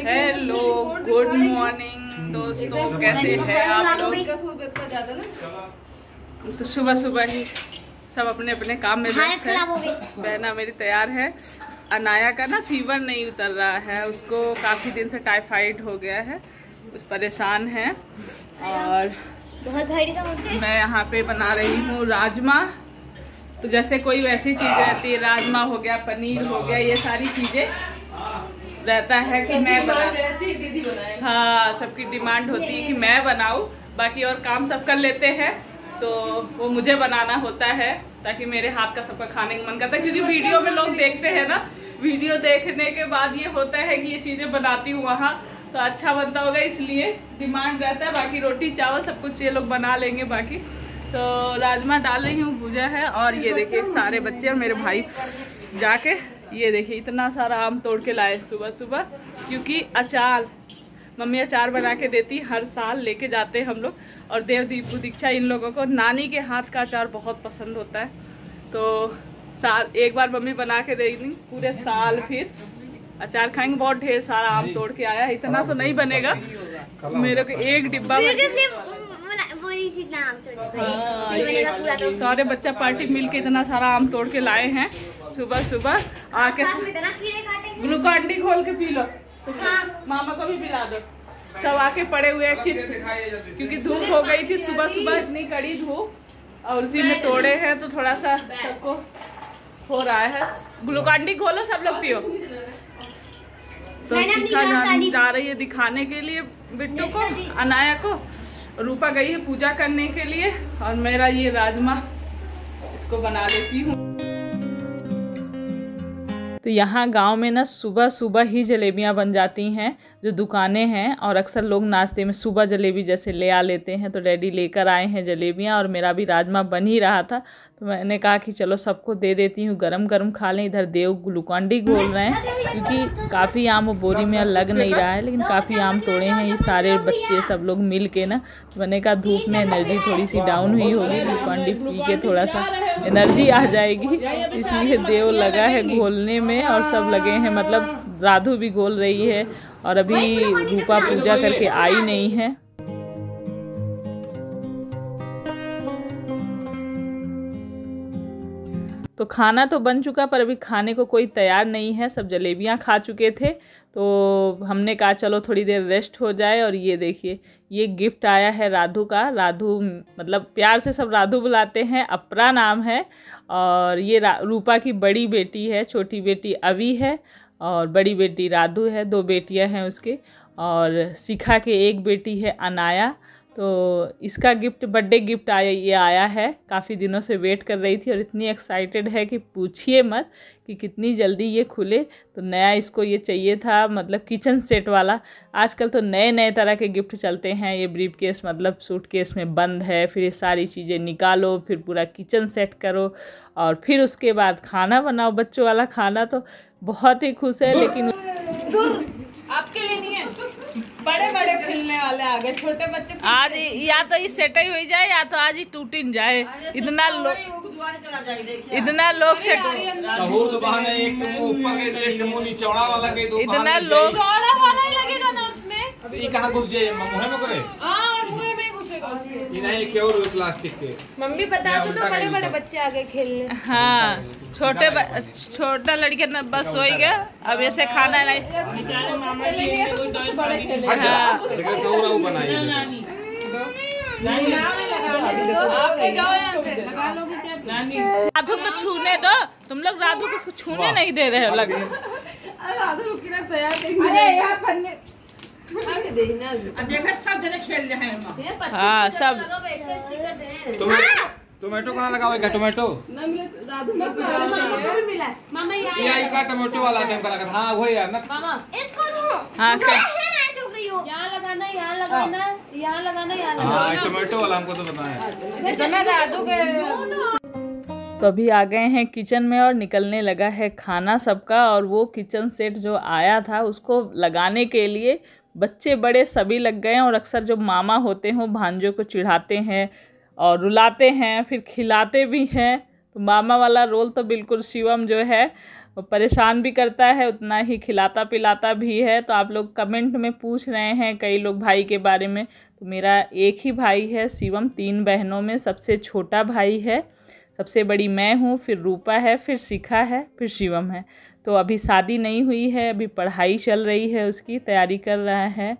Hello, good morning दोस्तों, कैसे हैं आप लोग। तो सुबह सुबह ही सब अपने अपने काम में व्यस्त हैं। बहना मेरी तैयार है। अनाया का ना फीवर नहीं उतर रहा है, उसको काफ़ी दिन से टाइफाइड हो गया है, कुछ परेशान है। और मैं यहाँ पे बना रही हूँ राजमा। तो जैसे कोई वैसी चीज़ रहती है, राजमा हो गया, पनीर हो गया, ये सारी चीज़ें रहता है कि मैं दीदी बनाए। हाँ, सबकी डिमांड होती है कि मैं बनाऊँ, बाकी और काम सब कर लेते हैं, तो वो मुझे बनाना होता है ताकि मेरे हाथ का सबका खाने का मन करता है। क्योंकि वीडियो में लोग देखते हैं ना, वीडियो देखने के बाद ये होता है कि ये चीजें बनाती हूँ वहाँ तो अच्छा बनता होगा, इसलिए डिमांड रहता है। बाकी रोटी चावल सब कुछ ये लोग बना लेंगे। बाकी तो राजमा डाल रही हूँ, भुजा है। और ये देखिए सारे बच्चे और मेरे भाई जाके ये देखिए इतना सारा आम तोड़ के लाए सुबह सुबह, क्योंकि अचार मम्मी अचार बना के देती, हर साल लेके जाते हैं हम लोग। और देव दीपू दीक्षा इन लोगों को नानी के हाथ का अचार बहुत पसंद होता है, तो साल एक बार मम्मी बना के देगी, पूरे साल फिर अचार खाएंगे। बहुत ढेर सारा आम तोड़ के आया है, इतना तो नहीं बनेगा, मेरे को एक डिब्बा सारे बच्चा पार्टी मिल के इतना सारा आम तोड़ के लाए हैं सुबह सुबह। आके ग्लूकॉन डी खोल के पी लो, मामा को भी पिला दो। सब आके पड़े हुए हैं क्योंकि धूप हो गई थी सुबह सुबह, इतनी कड़ी धूप, और उसी में तोड़े हैं तो थोड़ा सा सबको हो रहा है। ग्लूकॉन डी खोलो, सब लोग पियो। तो शिखा जा रही है दिखाने के लिए बिट्टू को, अनाया को। रूपा गई है पूजा करने के लिए, और मेरा ये राजमा इसको बना लेती हूँ। तो यहाँ गांव में ना सुबह सुबह ही जलेबियाँ बन जाती हैं, जो दुकानें हैं, और अक्सर लोग नाश्ते में सुबह जलेबी जैसे ले आ लेते हैं। तो डैडी लेकर आए हैं जलेबियाँ, और मेरा भी राजमा बन ही रहा था, तो मैंने कहा कि चलो सबको दे देती हूँ, गरम गरम खा लें। इधर देव ग्लूकॉन डी घोल रहे हैं, क्योंकि काफ़ी आम वो बोरी में लग नहीं रहा है, लेकिन काफ़ी आम तोड़े हैं ये सारे बच्चे सब लोग मिल के ना। तो मैंने कहा धूप में एनर्जी थोड़ी सी डाउन हुई होगी, ग्लूकॉन डी पी के थोड़ा सा एनर्जी आ जाएगी, इसलिए देव लगा है घोलने में, और सब लगे हैं, मतलब राधु भी घोल रही है। और अभी रूपा पूजा करके आई नहीं है। तो खाना तो बन चुका, पर अभी खाने को कोई तैयार नहीं है, सब जलेबियाँ खा चुके थे। तो हमने कहा चलो थोड़ी देर रेस्ट हो जाए। और ये देखिए ये गिफ्ट आया है राधु का। राधु मतलब प्यार से सब राधु बुलाते हैं, अपरा नाम है। और ये रूपा की बड़ी बेटी है, छोटी बेटी अवी है, और बड़ी बेटी राधु है, 2 बेटियां हैं उसके। और शिखा के एक बेटी है अनाया। तो इसका गिफ्ट बर्थडे गिफ्ट आया है, काफ़ी दिनों से वेट कर रही थी, और इतनी एक्साइटेड है कि पूछिए मत कि कितनी जल्दी ये खुले। तो नया इसको ये चाहिए था, मतलब किचन सेट वाला। आजकल तो नए नए तरह के गिफ्ट चलते हैं। ये ब्रीफ केस मतलब सूटकेस में बंद है, फिर ये सारी चीज़ें निकालो, फिर पूरा किचन सेट करो, और फिर उसके बाद खाना बनाओ। बच्चों वाला खाना तो बहुत ही खुश है, लेकिन आपके लिए नहीं है, बड़े बड़े खेलने वाले आ गए, छोटे बच्चे आज या तो ये सेट ही हो जाए, या तो आज ही टूट ही जाए। इतना लोग सेट, इतना लोग चौड़ा वाला ही लगेगा ना उसमें। ये कहाँ घुस जाए, मुँह में करे। हाँ, और मुँह में घुसेगा उसके। नहीं क्यों प्लास्टिक के। मम्मी बता दो, तो बड़े बड़े बच्चे आ गए खेलने। हाँ, छोटा लड़के न बस हो गया, अब ऐसे खाना नहीं। राधु को छूने दो, तुम लोग राधु को छूने नहीं दे रहे हो लग। सब जने खेल रहे हैं। हाँ सब। टोमेटो कहाँ लगा हुआ है? टोमेटो ये का टोमेटो वाला टाइम का लगा था। हाँ वही यार ना, इसको दो। हाँ यहाँ लगाना, यहाँ लगाना, यहाँ लगाना, यहाँ लगाना। हाँ टोमेटो वाला हमको तो बताया। राधु के तो अभी आ गए हैं किचन में, और निकलने लगा है खाना सबका। और वो किचन सेट जो आया था उसको लगाने के लिए बच्चे बड़े सभी लग गए हैं। और अक्सर जो मामा होते हैं वो भांजों को चिढ़ाते हैं और रुलाते हैं, फिर खिलाते भी हैं। तो मामा वाला रोल तो बिल्कुल शिवम जो है वो परेशान भी करता है, उतना ही खिलाता पिलाता भी है। तो आप लोग कमेंट में पूछ रहे हैं कई लोग भाई के बारे में, तो मेरा एक ही भाई है शिवम। 3 बहनों में सबसे छोटा भाई है, सबसे बड़ी मैं हूँ, फिर रूपा है, फिर शिखा है, फिर शिवम है। तो अभी शादी नहीं हुई है, अभी पढ़ाई चल रही है, उसकी तैयारी कर रहा है।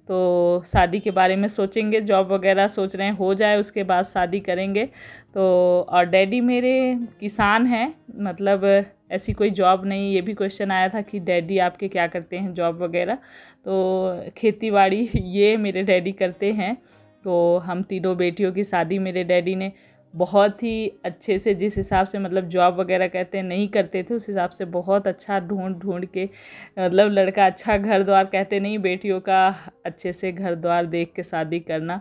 तो शादी के बारे में सोचेंगे, जॉब वगैरह सोच रहे हैं हो जाए उसके बाद शादी करेंगे। तो और डैडी मेरे किसान हैं, मतलब ऐसी कोई जॉब नहीं। ये भी क्वेश्चन आया था कि डैडी आपके क्या करते हैं जॉब वगैरह, तो खेती बाड़ी ये मेरे डैडी करते हैं। तो हम तीनों बेटियों की शादी मेरे डैडी ने बहुत ही अच्छे से, जिस हिसाब से मतलब जॉब वगैरह कहते हैं नहीं करते थे, उस हिसाब से बहुत अच्छा ढूंढ के, मतलब लड़का अच्छा घर द्वार, कहते नहीं बेटियों का अच्छे से घर द्वार देख के शादी करना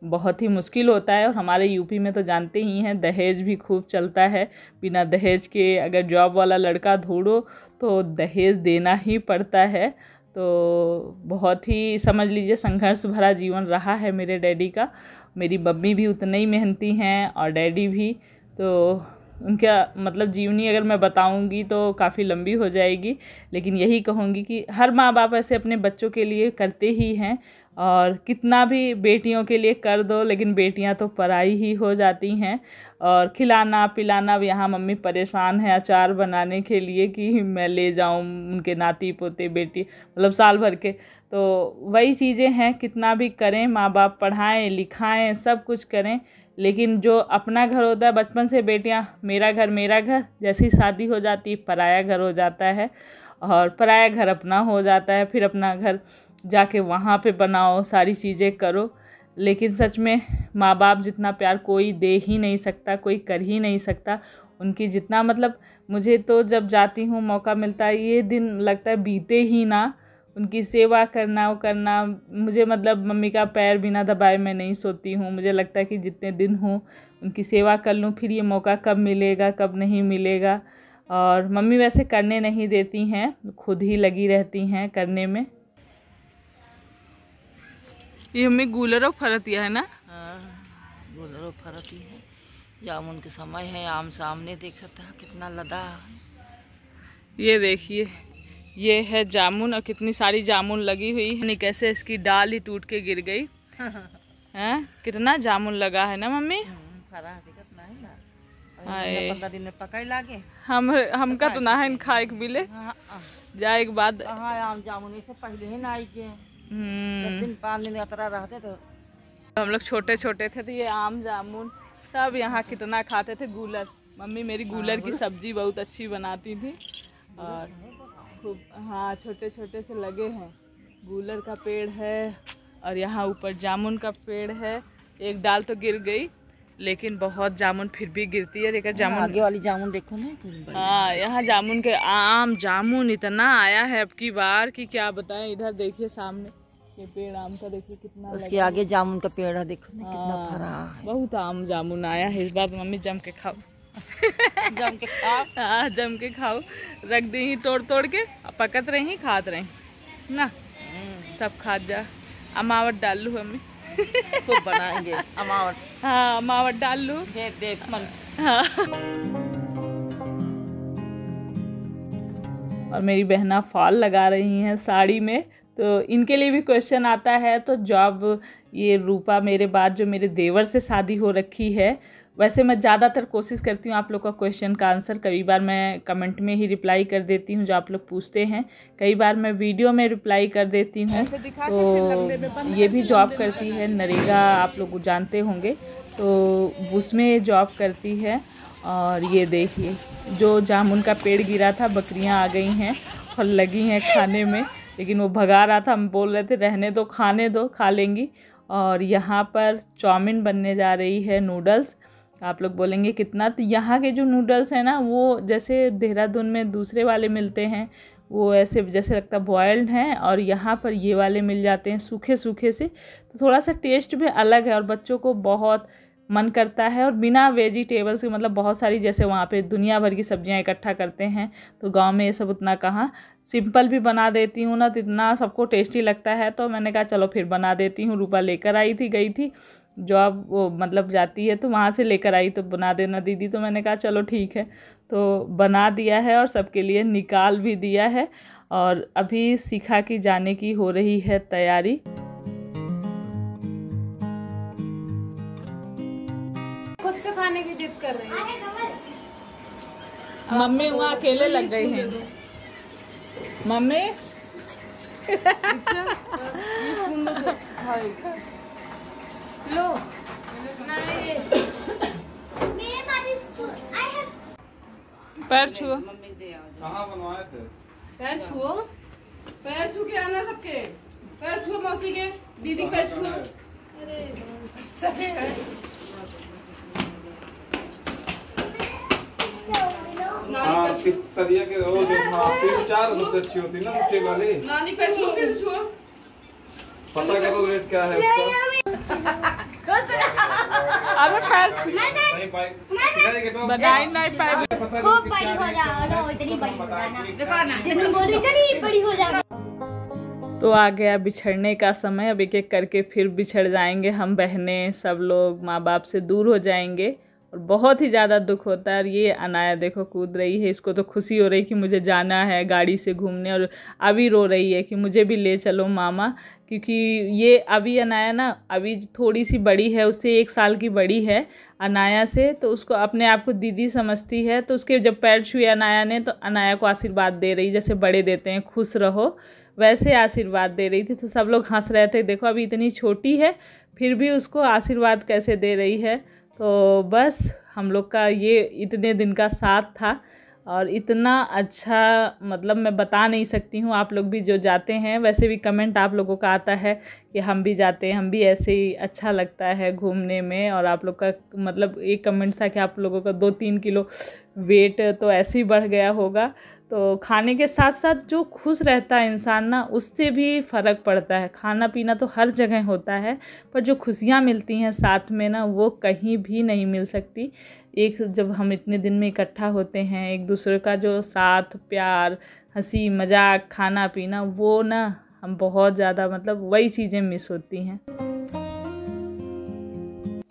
बहुत ही मुश्किल होता है। और हमारे यूपी में तो जानते ही हैं दहेज भी खूब चलता है। बिना दहेज के अगर जॉब वाला लड़का ढूंढो तो दहेज देना ही पड़ता है। तो बहुत ही समझ लीजिए संघर्ष भरा जीवन रहा है मेरे डैडी का। मेरी मम्मी भी उतने ही मेहनती हैं और डैडी भी। तो उनका मतलब जीवनी अगर मैं बताऊंगी तो काफ़ी लंबी हो जाएगी, लेकिन यही कहूँगी कि हर माँ बाप ऐसे अपने बच्चों के लिए करते ही हैं। और कितना भी बेटियों के लिए कर दो, लेकिन बेटियां तो पराई ही हो जाती हैं। और खिलाना पिलाना, यहाँ मम्मी परेशान है अचार बनाने के लिए कि मैं ले जाऊँ उनके नाती पोते बेटी, मतलब साल भर के। तो वही चीज़ें हैं, कितना भी करें माँ बाप, पढ़ाएं लिखाएं सब कुछ करें, लेकिन जो अपना घर होता है, बचपन से बेटियां मेरा घर, जैसी शादी हो जाती पराया घर हो जाता है, और पराया घर अपना हो जाता है। फिर अपना घर जाके वहाँ पे बनाओ, सारी चीज़ें करो। लेकिन सच में माँ बाप जितना प्यार कोई दे ही नहीं सकता, कोई कर ही नहीं सकता उनकी जितना। मतलब मुझे तो जब जाती हूँ मौका मिलता है, ये दिन लगता है बीते ही ना, उनकी सेवा करना वो करना। मुझे मतलब मम्मी का पैर बिना दबाए मैं नहीं सोती हूँ। मुझे लगता है कि जितने दिन हूँ उनकी सेवा कर लूँ, फिर ये मौका कब मिलेगा कब नहीं मिलेगा। और मम्मी वैसे करने नहीं देती हैं, खुद ही लगी रहती हैं करने में। ये हमें गूलरों फरतिया है ना? हाँ, गूलरों फरती है। जामुन के समय है, आम सामने देख सकता है कितना लदा है। ये देखिए ये है जामुन, और कितनी सारी जामुन लगी हुई है। नहीं कैसे इसकी डाल ही टूट के गिर गई है। कितना जामुन लगा है ना मम्मी? फरा दिक्कत नहीं ना, 15 दिन में पकड़ लागे। हमका तो ना है खाए के मिले जाए के बाद। आम जामुन इससे पहले ही ना आई के 10 दिन 5 दिन अतरा रहते तो हम लोग छोटे छोटे थे तो ये आम जामुन तब यहाँ कितना खाते थे। गूलर, मम्मी मेरी गूलर की सब्जी बहुत अच्छी बनाती थी। और खूब हाँ छोटे छोटे से लगे हैं। गूलर का पेड़ है और यहाँ ऊपर जामुन का पेड़ है। एक डाल तो गिर गई, लेकिन बहुत जामुन फिर भी गिरती है। लेकर जामुन आगे वाली जामुन देखो ना। हाँ यहाँ जामुन के आम जामुन इतना आया है अब की बार कि क्या बताएं। इधर देखिए सामने ये पेड़ आम का, देखिए कितना, उसके आगे जामुन का पेड़ है, देखो ना कितना भरा है। बहुत आम जामुन आया है इस बार। मम्मी जम के खाओ जम के खाओ। हाँ जम के खाओ। रख दी तोड़ तोड़ के, पकत रही खात रही ना, सब खात जा। अमावट डाल लू हमें खूब बनाएंगे अमावट। हाँ अमावट डाल लू, देख मन। हाँ। और मेरी बहना फॉल लगा रही हैं साड़ी में, तो इनके लिए भी क्वेश्चन आता है। तो जॉब ये रूपा मेरे बाद जो मेरे देवर से शादी हो रखी है, वैसे मैं ज़्यादातर कोशिश करती हूँ आप लोग का क्वेश्चन का आंसर, कई बार मैं कमेंट में ही रिप्लाई कर देती हूँ जो आप लोग पूछते हैं, कई बार मैं वीडियो में रिप्लाई कर देती हूँ। तो ये भी जॉब करती है, नरेगा आप लोग जानते होंगे, तो उसमें जॉब करती है। और ये देखिए जो जामुन का पेड़ गिरा था, बकरियां आ गई हैं और लगी हैं खाने में, लेकिन वो भगा रहा था। हम बोल रहे थे रहने दो, खाने दो, खा लेंगी। और यहाँ पर चाउमीन बनने जा रही है, नूडल्स। आप लोग बोलेंगे कितना, तो यहाँ के जो नूडल्स हैं ना, वो जैसे देहरादून में दूसरे वाले मिलते हैं, वो ऐसे जैसे लगता बॉयल्ड हैं, और यहाँ पर ये वाले मिल जाते हैं सूखे सूखे से, तो थोड़ा सा टेस्ट भी अलग है और बच्चों को बहुत मन करता है। और बिना वेजिटेबल्स के मतलब बहुत सारी, जैसे वहाँ पे दुनिया भर की सब्जियां इकट्ठा करते हैं, तो गांव में ये सब उतना कहाँ। सिंपल भी बना देती हूँ ना तो इतना सबको टेस्टी लगता है, तो मैंने कहा चलो फिर बना देती हूँ। रूपा लेकर आई थी, गई थी जॉब, वो मतलब जाती है तो वहाँ से लेकर आई, तो बना देना दीदी। तो मैंने कहा चलो ठीक है, तो बना दिया है और सबके लिए निकाल भी दिया है। और अभी शिखा की जाने की हो रही है तैयारी। खुद से खाने की जिद कर रही है। मम्मी वहाँ अकेले लग गई हैं। मम्मी लो पैर छुओ। कहाँ बनवाए थे? पैर छुओ, पैर छू के आना सबके। पैर छुओ मौसी के, दीदी के पैर छुओ। अरे सही है। हाँ, सरिया के वो जो हाँ 3-4 सबसे अच्छी होती ना मुट्ठी वाली। नानी पैर छुओ, फिर से छुओ। पता करो रेट क्या है उसका। अरे पैर छू नहीं पाई इधर के तो बनाई नहीं पाई। खूब बड़ी हो जाओ, इतनी बड़ी हो जाना, देखो ना इतनी बड़ी हो जाना। तो आ गया बिछड़ने का समय। अब एक एक करके फिर बिछड़ जाएंगे हम बहनें, सब लोग माँ बाप से दूर हो जाएंगे और बहुत ही ज़्यादा दुख होता है। और ये अनाया देखो कूद रही है, इसको तो खुशी हो रही कि मुझे जाना है गाड़ी से घूमने, और अभी रो रही है कि मुझे भी ले चलो मामा। क्योंकि ये अभी अनाया ना अभी थोड़ी सी बड़ी है, उससे 1 साल की बड़ी है अनाया से, तो उसको अपने आप को दीदी समझती है। तो उसके जब पैर छुए अनाया ने तो अनाया को आशीर्वाद दे रही, जैसे बड़े देते हैं खुश रहो, वैसे आशीर्वाद दे रही थी। तो सब लोग हंस रहे थे, देखो अभी इतनी छोटी है फिर भी उसको आशीर्वाद कैसे दे रही है। तो बस हम लोग का ये इतने दिन का साथ था और इतना अच्छा, मतलब मैं बता नहीं सकती हूँ। आप लोग भी जो जाते हैं, वैसे भी कमेंट आप लोगों का आता है कि हम भी जाते हैं, हम भी ऐसे ही, अच्छा लगता है घूमने में। और आप लोग का मतलब एक कमेंट था कि आप लोगों का 2-3 किलो वेट तो ऐसे ही बढ़ गया होगा। तो खाने के साथ साथ जो खुश रहता है इंसान ना, उससे भी फ़र्क पड़ता है। खाना पीना तो हर जगह होता है, पर जो खुशियाँ मिलती हैं साथ में ना, वो कहीं भी नहीं मिल सकती। एक जब हम इतने दिन में इकट्ठा होते हैं, एक दूसरे का जो साथ प्यार, हंसी मजाक, खाना पीना, वो ना हम बहुत ज़्यादा, मतलब वही चीज़ें मिस होती हैं।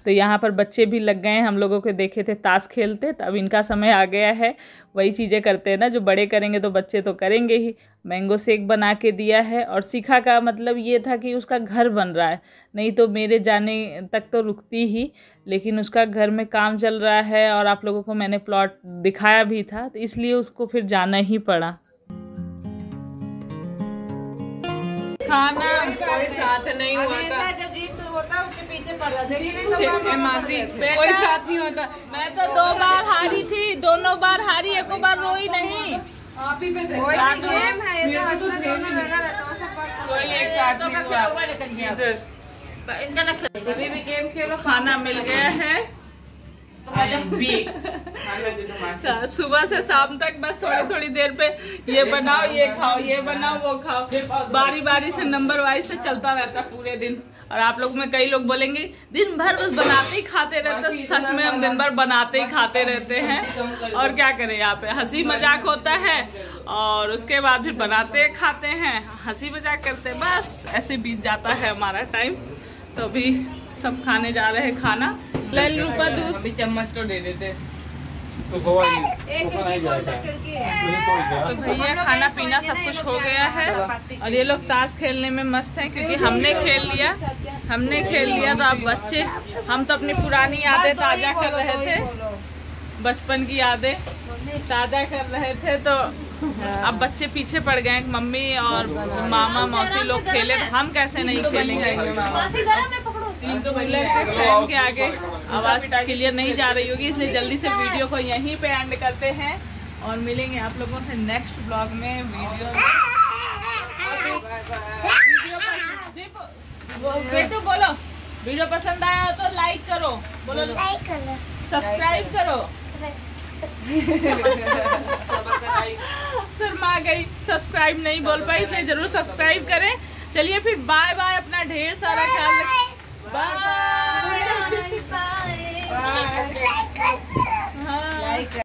तो यहाँ पर बच्चे भी लग गए हैं, हम लोगों को देखे थे ताश खेलते, तो अब इनका समय आ गया है, वही चीज़ें करते हैं ना जो बड़े करेंगे तो बच्चे तो करेंगे ही। मैंगो शेक बना के दिया है। और शिखा का मतलब ये था कि उसका घर बन रहा है, नहीं तो मेरे जाने तक तो रुकती ही, लेकिन उसका घर में काम चल रहा है और आप लोगों को मैंने प्लॉट दिखाया भी था, तो इसलिए उसको फिर जाना ही पड़ा। खाना कोई साथ नहीं हुआ था, जब जीत होता उसके पीछे पड़ रहा मासी कोई साथ नहीं होता। मैं तो 2 बार हारी थी, दोनों बार हारी, एक बार रोई नहीं। आप ही पे थे। अभी भी गेम खेलो, खाना मिल गया है। सुबह से शाम तक बस थोड़ी देर पे ये बनाओ, ये खाओ, ये बनाओ, वो खाओ, बारी बारी से नंबर वाइज से चलता रहता पूरे दिन। और आप लोग में कई लोग बोलेंगे दिन भर बस बनाते ही खाते रहते, सच में हम दिन भर बनाते ही खाते रहते हैं। और क्या करें, यहाँ पे हंसी मजाक होता है और उसके बाद फिर बनाते खाते हैं, हंसी मजाक करते हैं, बस ऐसे बीत जाता है हमारा टाइम। तो अभी सब खाने जा रहे हैं खाना। ले लूं पर दूध, अभी चम्मच तो दे देते। तो गोवा नहीं जाएगा। तो भैया खाना पीना सब कुछ हो गया है और ये लोग ताश खेलने में मस्त हैं, क्योंकि हमने खेल लिया तो अब बच्चे, हम तो अपनी पुरानी यादें ताज़ा कर रहे थे, बचपन की यादें ताज़ा कर रहे थे। तो अब बच्चे पीछे पड़ गए, मम्मी और मामा मौसी लोग खेले, हम कैसे नहीं खेलेंगे। फैन के आगे आवाज़ क्लियर नहीं जा रही होगी, इसलिए जल्दी से वीडियो को यहीं पे एंड करते हैं और मिलेंगे आप लोगों से नेक्स्ट ब्लॉग में। बेटू बोलो, वीडियो पसंद आया हो तो लाइक करो, बोलो लाइक करो, सब्सक्राइब करो। शर्मा गई, सब्सक्राइब नहीं बोल पाई, इसलिए जरूर सब्सक्राइब करें। चलिए फिर बाय बाय, अपना ढेर सारा ख्याल रखें, बाय। हाँ